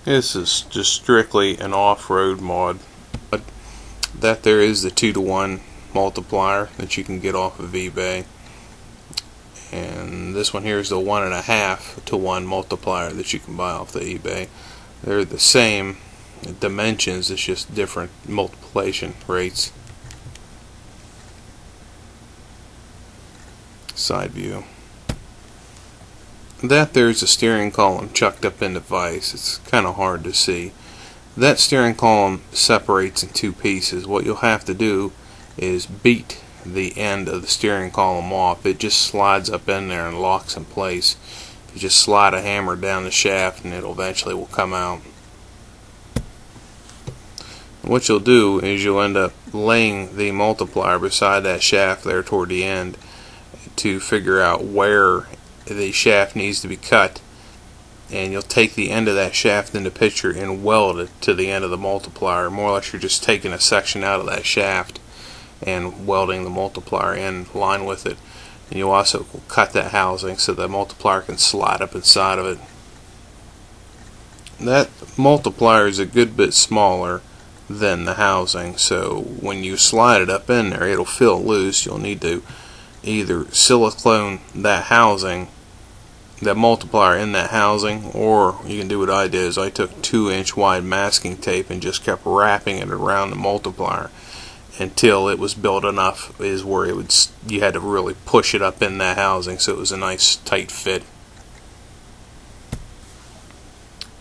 This is just strictly an off-road mod. That there is the 2-to-1 multiplier that you can get off of eBay, and this one here is the 1.5-to-1 multiplier that you can buy off the eBay. They're the same dimensions, it's just different multiplication rates. Side view. That there's a steering column chucked up in the vise. It's kind of hard to see. That steering column separates in two pieces. What you'll have to do is beat the end of the steering column off. It just slides up in there and locks in place. You just slide a hammer down the shaft and it'll eventually will come out. What you'll do is you'll end up laying the multiplier beside that shaft there toward the end to figure out where the shaft needs to be cut, and you'll take the end of that shaft in the picture and weld it to the end of the multiplier. More or less you're just taking a section out of that shaft and welding the multiplier in line with it. And you'll also cut that housing so the multiplier can slide up inside of it. That multiplier is a good bit smaller than the housing, so when you slide it up in there it'll feel loose. You'll need to either silicone that housing, that multiplier in that housing, or you can do what I did is I took 2-inch wide masking tape and just kept wrapping it around the multiplier until it was built enough is where it would, you had to really push it up in that housing so it was a nice tight fit.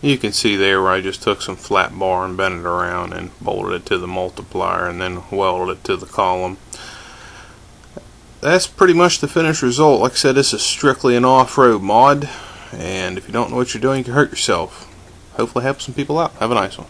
You can see there where I just took some flat bar and bent it around and bolted it to the multiplier and then welded it to the column. That's pretty much the finished result. Like I said, this is strictly an off-road mod, and if you don't know what you're doing, you can hurt yourself. Hopefully help some people out. Have a nice one.